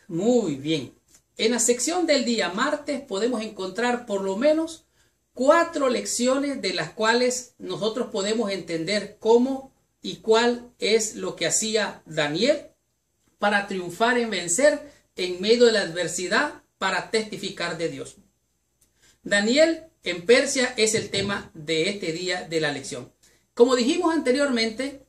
Muy bien. En la sección del día martes podemos encontrar por lo menos 4 lecciones de las cuales nosotros podemos entender cómo y cuál es lo que hacía Daniel para triunfar en vencer en medio de la adversidad para testificar de Dios. Daniel en Persia es el tema de este día de la lección. Como dijimos anteriormente,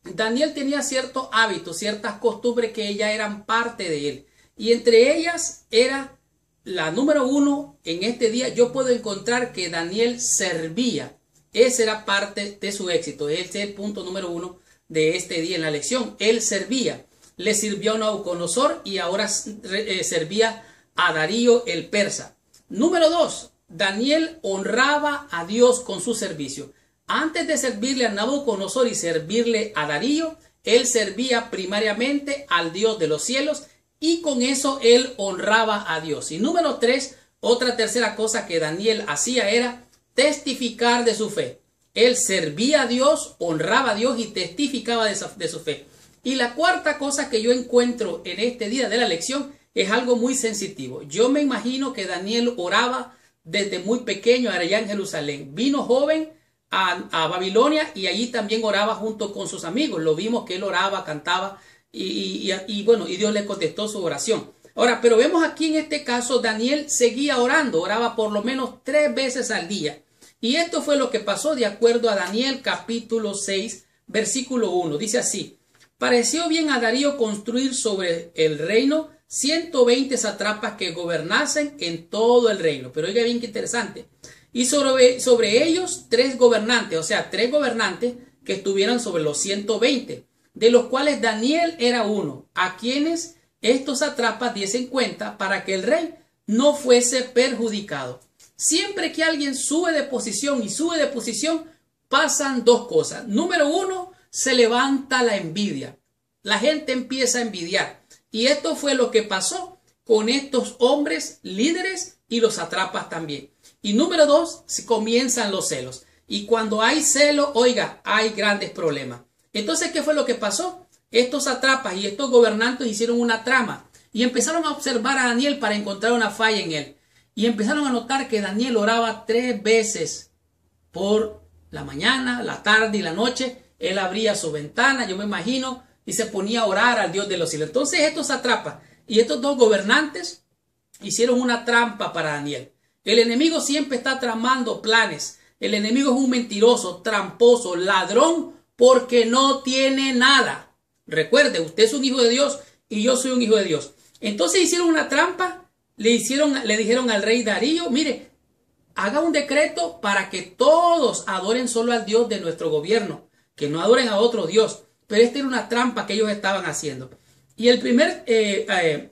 Daniel tenía ciertos hábitos, ciertas costumbres que ya eran parte de él. Y entre ellas era la número 1 en este día. Yo puedo encontrar que Daniel servía. Esa era parte de su éxito. Ese es el punto número 1 de este día en la lección. Él servía. Le sirvió a Nabucodonosor y ahora servía a Darío el persa. Número 2. Daniel honraba a Dios con su servicio. Antes de servirle a Nabucodonosor y servirle a Darío, él servía primariamente al Dios de los cielos y con eso él honraba a Dios. Y número 3, otra tercera cosa que Daniel hacía era testificar de su fe. Él servía a Dios, honraba a Dios y testificaba de su fe. Y la cuarta cosa que yo encuentro en este día de la lección es algo muy sensitivo. Yo me imagino que Daniel oraba desde muy pequeño allá en Jerusalén. Vino joven a Babilonia y allí también oraba junto con sus amigos. Lo vimos que él oraba, cantaba y Dios le contestó su oración. Ahora, pero vemos aquí en este caso Daniel seguía orando, oraba por lo menos 3 veces al día. Y esto fue lo que pasó de acuerdo a Daniel capítulo 6, versículo 1. Dice así: pareció bien a Darío construir sobre el reino 120 satrapas que gobernasen en todo el reino. Pero oiga bien qué interesante. Y sobre ellos 3 gobernantes, o sea, 3 gobernantes que estuvieran sobre los 120, de los cuales Daniel era uno, a quienes estos satrapas diesen cuenta para que el rey no fuese perjudicado. Siempre que alguien sube de posición y sube de posición, pasan 2 cosas. Número 1, se levanta la envidia. La gente empieza a envidiar. Y esto fue lo que pasó con estos hombres líderes y los satrapas también. Y número 2, comienzan los celos. Y cuando hay celo, oiga, hay grandes problemas. Entonces, ¿qué fue lo que pasó? Estos satrapas y estos gobernantes hicieron una trama y empezaron a observar a Daniel para encontrar una falla en él. Y empezaron a notar que Daniel oraba 3 veces por la mañana, la tarde y la noche. Él abría su ventana, yo me imagino, y se ponía a orar al Dios de los cielos. Entonces estos satrapas y estos 2 gobernantes hicieron una trampa para Daniel. El enemigo siempre está tramando planes. El enemigo es un mentiroso, tramposo, ladrón, porque no tiene nada. Recuerde, usted es un hijo de Dios y yo soy un hijo de Dios. Entonces hicieron una trampa, le dijeron al rey Darío: mire, haga un decreto para que todos adoren solo al Dios de nuestro gobierno, que no adoren a otro Dios. Pero esta era una trampa que ellos estaban haciendo. Y el primer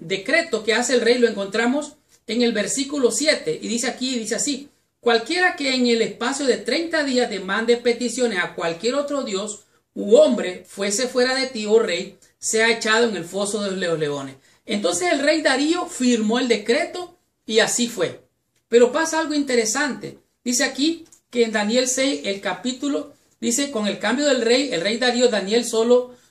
decreto que hace el rey lo encontramos en el versículo 7. Y dice aquí, dice así: cualquiera que en el espacio de 30 días demande peticiones a cualquier otro Dios u hombre fuese fuera de ti, oh rey, sea echado en el foso de los leones. Entonces el rey Darío firmó el decreto y así fue. Pero pasa algo interesante. Dice aquí que en Daniel 6, el capítulo, dice: con el cambio del rey, el rey Darío, Daniel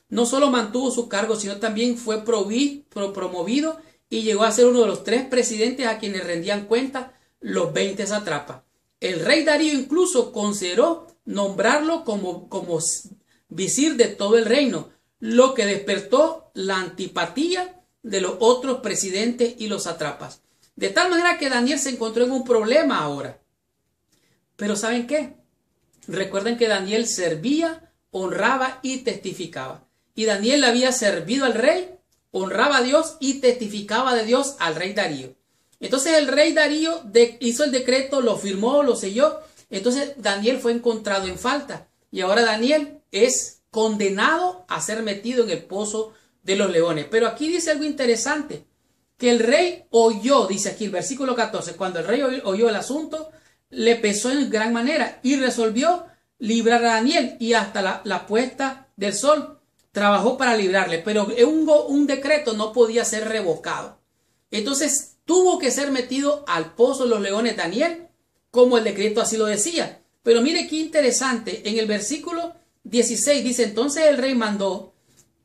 no solo mantuvo su cargo, sino también fue promovido y llegó a ser uno de los 3 presidentes a quienes rendían cuenta los 20 satrapas. El rey Darío incluso consideró nombrarlo como visir de todo el reino, lo que despertó la antipatía de los otros presidentes y los satrapas. De tal manera que Daniel se encontró en un problema ahora. Pero ¿saben qué? Recuerden que Daniel servía, honraba y testificaba. Y Daniel le había servido al rey, honraba a Dios y testificaba de Dios al rey Darío. Entonces el rey Darío hizo el decreto, lo firmó, lo selló. Entonces Daniel fue encontrado en falta. Y ahora Daniel es condenado a ser metido en el pozo de los leones. Pero aquí dice algo interesante, que el rey oyó, dice aquí el versículo 14, cuando el rey oyó el asunto, le pesó en gran manera y resolvió librar a Daniel, y hasta la puesta del sol trabajó para librarle. Pero un decreto no podía ser revocado. Entonces tuvo que ser metido al pozo de los leones Daniel, como el decreto así lo decía. Pero mire qué interesante, en el versículo 16 dice: entonces el rey mandó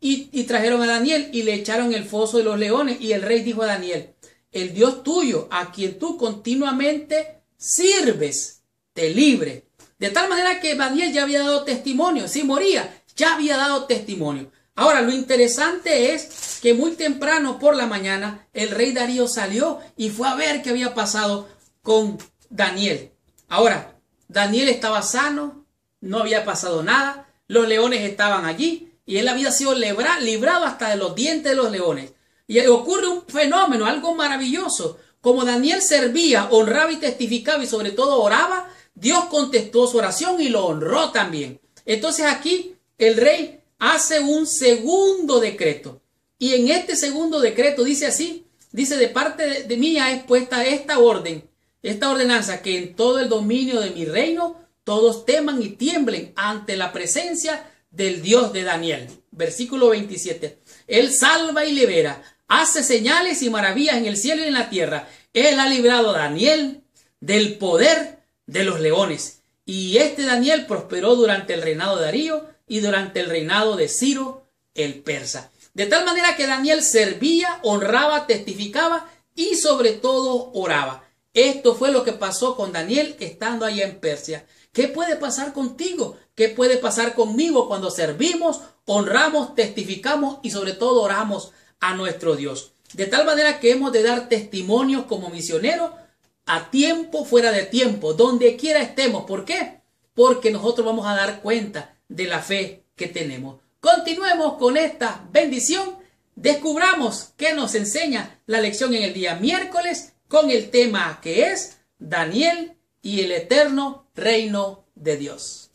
y trajeron a Daniel y le echaron en el foso de los leones. Y el rey dijo a Daniel: el Dios tuyo, a quien tú continuamente sirves, te libre. De tal manera que Daniel ya había dado testimonio. Si moría, ya había dado testimonio. Ahora, lo interesante es que muy temprano por la mañana el rey Darío salió y fue a ver qué había pasado con Daniel. Ahora, Daniel estaba sano, no había pasado nada, los leones estaban allí y él había sido librado hasta de los dientes de los leones. Y ocurre un fenómeno, algo maravilloso. Como Daniel servía, honraba y testificaba y sobre todo oraba, Dios contestó su oración y lo honró también. Entonces aquí el rey hace un segundo decreto. Y en este segundo decreto dice así, dice: de parte de mía es puesta esta ordenanza, que en todo el dominio de mi reino todos teman y tiemblen ante la presencia del Dios de Daniel. Versículo 27. Él salva y libera, hace señales y maravillas en el cielo y en la tierra. Él ha librado a Daniel del poder de los leones. Y este Daniel prosperó durante el reinado de Darío y durante el reinado de Ciro el persa. De tal manera que Daniel servía, honraba, testificaba y sobre todo oraba. Esto fue lo que pasó con Daniel estando allá en Persia. ¿Qué puede pasar contigo? ¿Qué puede pasar conmigo cuando servimos, honramos, testificamos y sobre todo oramos a nuestro Dios? De tal manera que hemos de dar testimonios como misioneros a tiempo, fuera de tiempo, donde quiera estemos. ¿Por qué? Porque nosotros vamos a dar cuenta de la fe que tenemos. Continuemos con esta bendición. Descubramos qué nos enseña la lección en el día miércoles con el tema que es Daniel y el eterno reino de Dios.